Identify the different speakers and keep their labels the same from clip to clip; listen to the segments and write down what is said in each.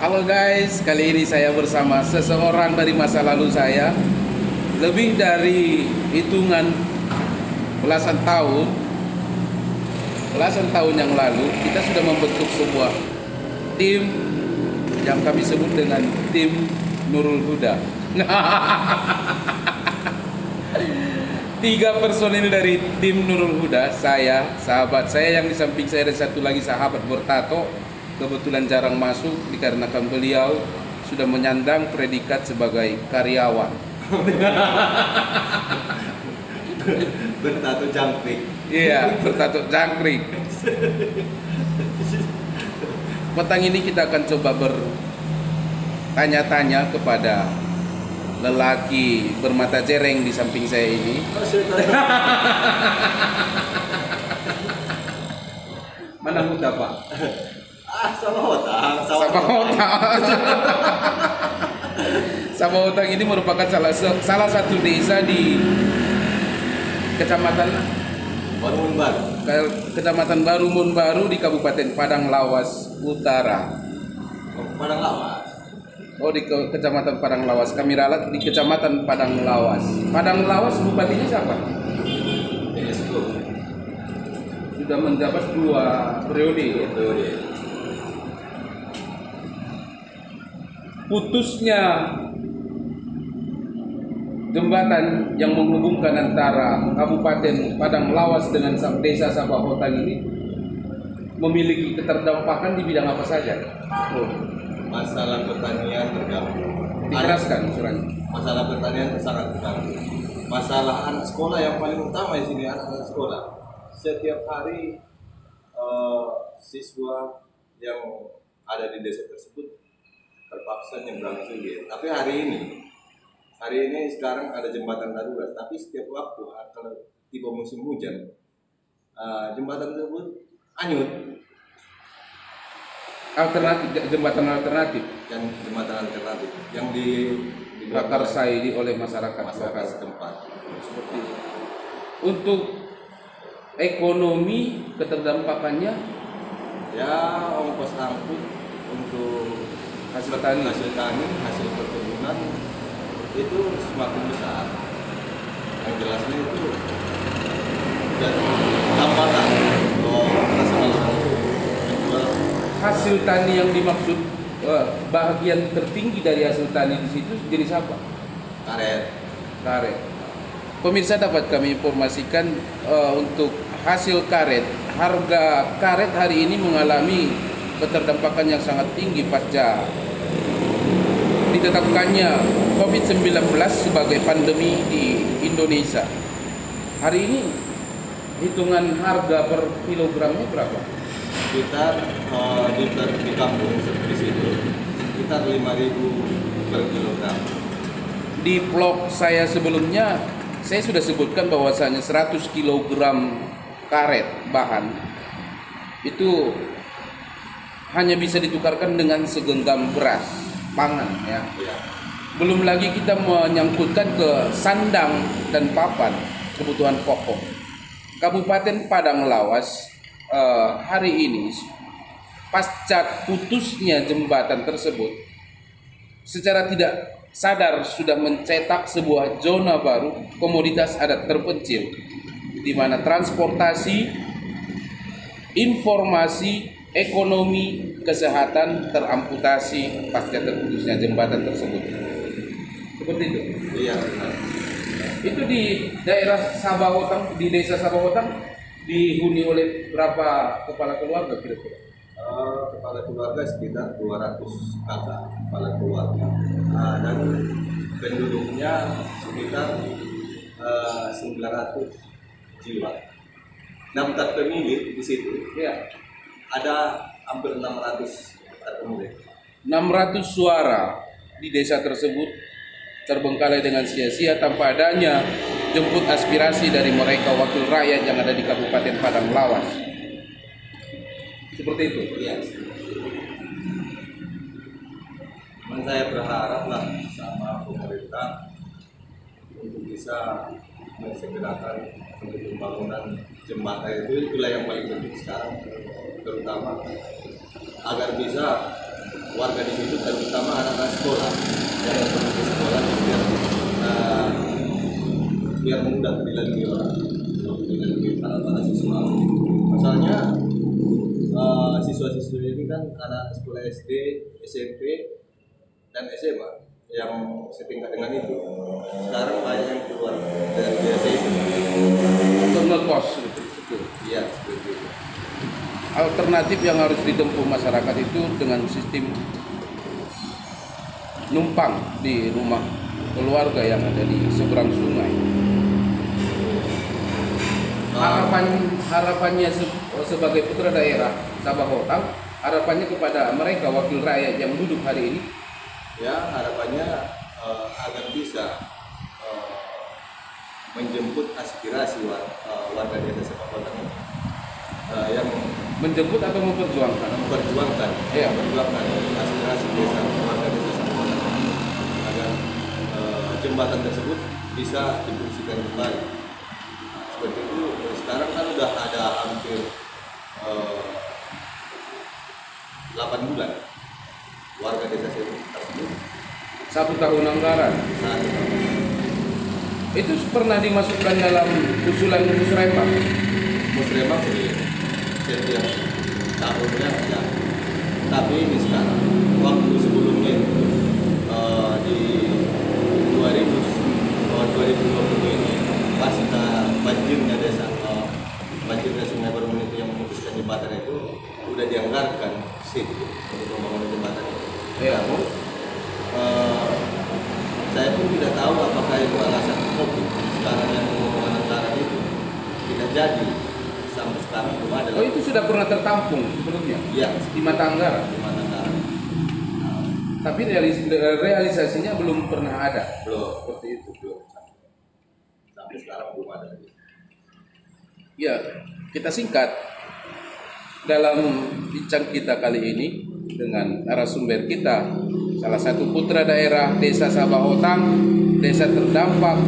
Speaker 1: Halo guys, kali ini saya bersama seseorang dari masa lalu saya. Lebih dari hitungan belasan tahun yang lalu, kita sudah membentuk sebuah tim yang kami sebut dengan tim Nurul Huda. 3 personil dari tim Nurul Huda, saya, sahabat saya yang di samping saya, dan satu lagi sahabat bertato. Kebetulan jarang masuk dikarenakan beliau sudah menyandang predikat sebagai karyawan.
Speaker 2: Bertato jangkrik.
Speaker 1: Iya, bertato jangkrik. Petang ini kita akan coba bertanya-tanya kepada lelaki bermata jereng di samping saya ini. Mana muda, Pak?
Speaker 2: Sama Hotang.
Speaker 1: Sama Hotang ini merupakan salah satu desa di Kecamatan Baru Munbaru di Kabupaten Padang Lawas Utara.
Speaker 2: Padang Lawas.
Speaker 1: Oh, di Kecamatan Padang Lawas. Kami ralat di Kecamatan Padang Lawas. Padang Lawas bupatinya siapa? Sudah menjabat 2 periode. Putusnya jembatan yang menghubungkan antara Kabupaten Padang Lawas dengan desa Sabahotan ini memiliki keterdampakan di bidang apa saja?
Speaker 2: Masalah pertanian terganggu.
Speaker 1: Dikeraskan suratnya.
Speaker 2: Masalah pertanian sangat terganggu. Masalah anak sekolah yang paling utama di sini, anak sekolah. Setiap hari siswa yang ada di desa tersebut terpaksa nyebrang sungai. Tapi hari ini sekarang ada jembatan darurat. Tapi setiap waktu kalau tiba musim hujan, jembatan tersebut hanyut.
Speaker 1: Jembatan alternatif
Speaker 2: yang
Speaker 1: diprakarsai oleh masyarakat
Speaker 2: setempat.
Speaker 1: Seperti itu. Untuk ekonomi keterdampakannya,
Speaker 2: ya ongkos angkut untuk hasil tani, hasil perkebunan itu semakin besar. Yang jelasnya itu tambatan
Speaker 1: hasil tani yang dimaksud, bagian tertinggi dari hasil tani di situ jenis apa? Karet. Pemirsa, dapat kami informasikan untuk hasil karet, harga karet hari ini mengalami keterdampakan yang sangat tinggi pasca ditetapkannya COVID-19 sebagai pandemi di Indonesia. Hari ini hitungan harga per kilogramnya berapa?
Speaker 2: Sekitar di kampung seperti itu sekitar 5.000 per kilogram.
Speaker 1: Di vlog saya sebelumnya saya sudah sebutkan bahwasanya 100 kg karet bahan itu hanya bisa ditukarkan dengan segenggam beras pangan, ya. Belum lagi kita menyangkutkan ke sandang dan papan kebutuhan pokok. Kabupaten Padang Lawas hari ini pasca putusnya jembatan tersebut secara tidak sadar sudah mencetak sebuah zona baru komoditas adat terpencil, di mana transportasi, informasi, ekonomi, kesehatan teramputasi pasca terputusnya jembatan tersebut. Seperti itu.
Speaker 2: Iya.
Speaker 1: Itu di daerah Sabahotan, di desa Sabahotan dihuni oleh berapa kepala keluarga kira-kira?
Speaker 2: Kepala keluarga sekitar 200 kakak kepala keluarga. Dan penduduknya sekitar 900 jiwa. Daftar pemilih di situ.
Speaker 1: Ya.
Speaker 2: Ada hampir 600 pemilih.
Speaker 1: 600 suara di desa tersebut terbengkalai dengan sia-sia tanpa adanya jemput aspirasi dari mereka wakil rakyat yang ada di Kabupaten Padang Lawas. Seperti itu.
Speaker 2: Iya. Saya berharap lah sama pemerintah untuk bisa mensegerakan untuk pembangunan jembatan itulah yang paling penting sekarang, terutama agar bisa warga di situ, terutama anak-anak sekolah yang pergi ke sekolah biar mudah dilalui orang, dilalui para siswa. Masalahnya siswa-siswa ini kan anak sekolah SD, SMP, dan SMA yang setingkat dengan itu. Sekarang banyak yang keluar dari biasa itu.
Speaker 1: Untuk ngekos gitu.
Speaker 2: Iya, seperti itu.
Speaker 1: Alternatif yang harus ditempuh masyarakat itu dengan sistem numpang di rumah keluarga yang ada di seberang sungai. Harapannya sebagai putra daerah Sabah Hotang, harapannya kepada mereka wakil rakyat yang duduk hari ini,
Speaker 2: ya harapannya agar bisa menjemput aspirasi warga desa Sabah Hotang ini, yang
Speaker 1: menjemput atau memperjuangkan
Speaker 2: memperjuangkan aspirasi warga desa Sabah Hotang agar jembatan tersebut bisa difungsikan kembali. Seperti itu. Sekarang kan udah ada hampir 8 bulan warga desa tersebut.
Speaker 1: 1 tahun anggaran. Itu pernah dimasukkan dalam usulan musrembang.
Speaker 2: Musrembang setiap tahunnya ada. Tapi ini sekarang, waktu sebelumnya itu di 2020 ini pasca banjirnya Sungai Bermun itu yang memutuskan jembatan itu udah dianggarkan untuk pembangunan jembatan itu.
Speaker 1: Ya.
Speaker 2: Namun saya pun tidak tahu apakah itu alasan COVID sekarang yang pengumuman anggaran itu tidak jadi sampai sekarang belum ada.
Speaker 1: Oh, itu sudah pernah tertampung sebelumnya?
Speaker 2: Iya.
Speaker 1: Di mata anggaran. Tapi realisasinya belum pernah ada.
Speaker 2: Belum.
Speaker 1: Seperti itu.
Speaker 2: Belum. Sampai sekarang belum ada lagi.
Speaker 1: Ya, kita singkat dalam bincang kita kali ini dengan narasumber kita, salah satu putra daerah Desa Sabah Hotang, desa terdampak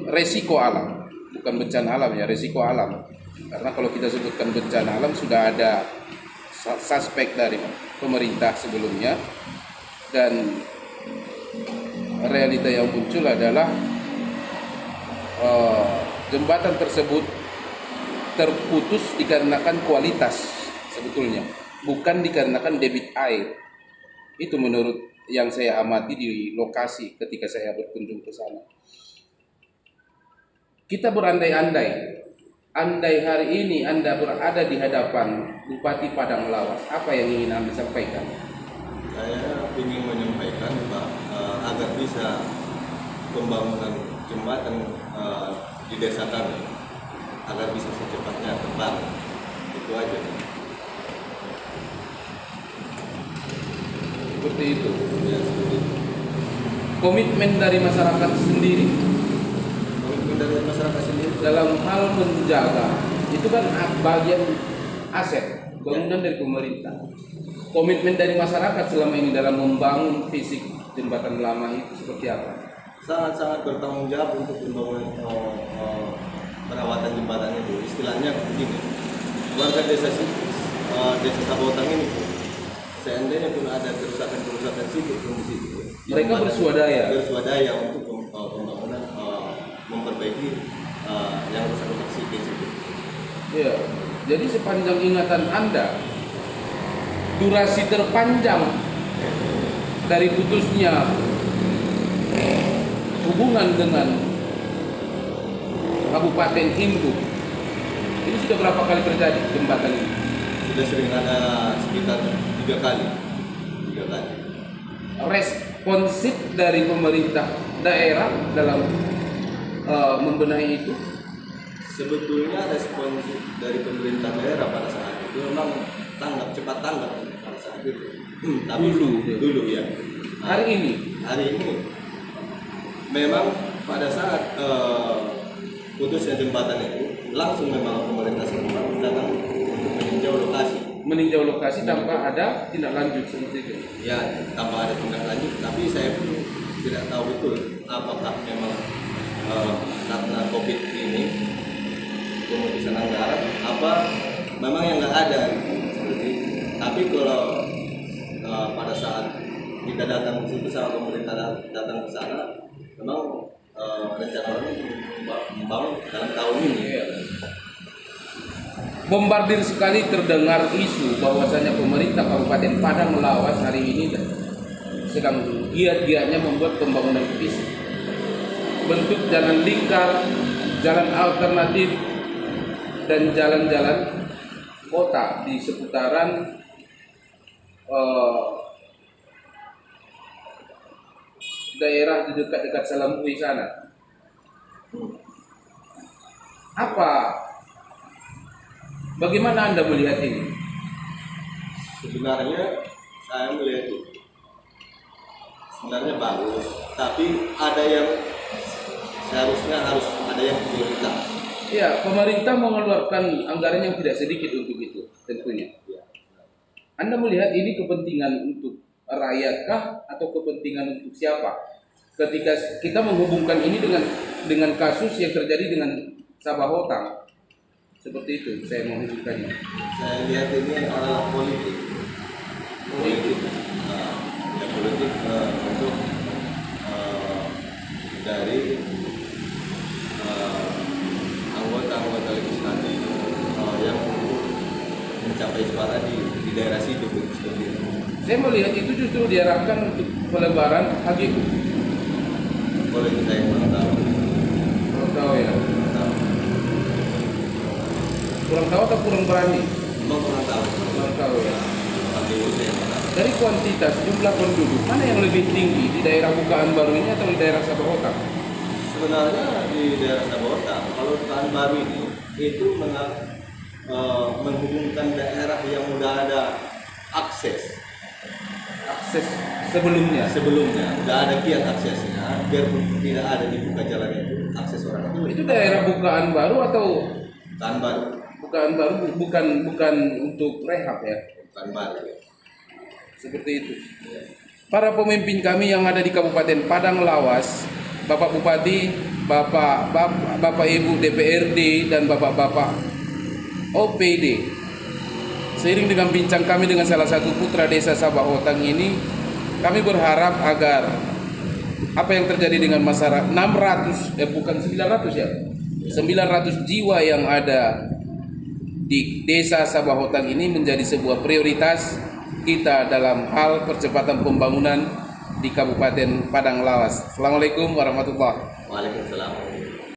Speaker 1: resiko alam, bukan bencana alam ya, resiko alam. Karena kalau kita sebutkan bencana alam sudah ada suspek dari pemerintah sebelumnya, dan realita yang muncul adalah jembatan tersebut terputus dikarenakan kualitas sebetulnya, bukan dikarenakan debit air. Itu menurut yang saya amati di lokasi ketika saya berkunjung ke sana. Kita berandai-andai, andai hari ini Anda berada di hadapan Bupati Padang Lawas, apa yang ingin Anda sampaikan?
Speaker 2: Saya ingin menyampaikan Pak, agar bisa pembangunan jembatan di desa kami agar bisa secepatnya terbangun. Itu aja.
Speaker 1: Seperti itu.
Speaker 2: Ya, seperti itu.
Speaker 1: Komitmen dari masyarakat sendiri.
Speaker 2: Komitmen dari masyarakat sendiri
Speaker 1: Dalam hal menjaga, itu kan bagian aset bangunan dari pemerintah. Komitmen dari masyarakat selama ini dalam membangun fisik jembatan lama itu seperti apa?
Speaker 2: sangat-sangat bertanggung jawab untuk pembangunan perawatan jembatan itu. Istilahnya begini, warga desa Sabah Hotang ini seandainya pun ada kerusakan sedikit pun di situ,
Speaker 1: mereka
Speaker 2: bersuadaya untuk pembangunan, memperbaiki yang rusak-rusak sedikit.
Speaker 1: Ya, jadi sepanjang ingatan Anda, durasi terpanjang dari putusnya hubungan dengan Kabupaten Induk ini sudah berapa kali terjadi jembatan ini?
Speaker 2: Sudah sering ada sekitar 3 kali.
Speaker 1: Responsif dari pemerintah daerah dalam membenahi itu?
Speaker 2: Sebetulnya respons dari pemerintah daerah pada saat itu memang cepat tanggap pada saat itu. Tapi dulu ya.
Speaker 1: Hari ini
Speaker 2: memang pada saat putusnya jembatan itu langsung memang pemerintah setempat datang untuk meninjau lokasi tanpa ada tindak lanjut seperti itu. Ya, tanpa ada tindak lanjut, tapi saya pun tidak tahu betul apakah memang karena COVID ini kemudian anggaran apa memang yang nggak ada seperti itu. Tapi kalau pada saat kita datang ke situ sama pemerintah datang ke sana, memang rencana ini membangun dalam tahun ini.
Speaker 1: Bombardir sekali terdengar isu bahwasanya pemerintah Kabupaten Padang Lawas hari ini sedang giat-giatnya membuat pembangunan fisik, bentuk jalan lingkar, jalan alternatif, dan jalan-jalan kota di seputaran daerah di dekat-dekat Salambuhi sana. Bagaimana Anda melihat ini?
Speaker 2: Sebenarnya saya melihat itu sebenarnya bagus, tapi ada yang seharusnya harus ada yang prioritas.
Speaker 1: Ya, pemerintah mengeluarkan anggaran yang tidak sedikit untuk itu, tentunya.
Speaker 2: Ya.
Speaker 1: Anda melihat ini kepentingan untuk rakyatkah atau kepentingan untuk siapa? Ketika kita menghubungkan ini dengan kasus yang terjadi dengan Sabah Hotang, seperti itu saya menghubungkannya.
Speaker 2: Saya lihat ini adalah politik. Politik untuk dari anggota-anggota legislatif yang mencapai suara di daerah situ seperti itu.
Speaker 1: Saya melihat itu justru diarahkan untuk pelebaran HGU.
Speaker 2: Boleh kita yang kurang tahu.
Speaker 1: Kurang tahu ya.
Speaker 2: Kurang tahu.
Speaker 1: Kurang tahu atau kurang berani?
Speaker 2: Memang kurang tahu.
Speaker 1: Kurang tahu ya.
Speaker 2: HGU saya kurang tahu.
Speaker 1: Dari kuantitas jumlah penduduk, mana yang lebih tinggi di daerah Bukaan Baru ini atau di daerah Sabah Hotang?
Speaker 2: Sebenarnya di daerah Sabah Hotang, kalau Bukaan Baru ini itu menghubungkan daerah yang udah ada akses
Speaker 1: sebelumnya
Speaker 2: udah ada kiat aksesnya, biarpun tidak ada dibuka jalan itu, akses orang
Speaker 1: itu daerah Bukaan Baru atau
Speaker 2: Bukaan Baru.
Speaker 1: Bukaan Baru bukan untuk rehab ya.
Speaker 2: Bukaan Baru ya.
Speaker 1: Seperti itu. Para pemimpin kami yang ada di Kabupaten Padang Lawas, Bapak Bupati, Bapak Ibu DPRD dan Bapak-bapak OPD. Seiring dengan bincang kami dengan salah satu putra desa Sabah Hotang ini, kami berharap agar apa yang terjadi dengan masyarakat 900 jiwa yang ada di desa Sabah Hotang ini menjadi sebuah prioritas kita dalam hal percepatan pembangunan di Kabupaten Padang Lawas. Assalamualaikum warahmatullahi wabarakatuh.
Speaker 2: Waalaikumsalam.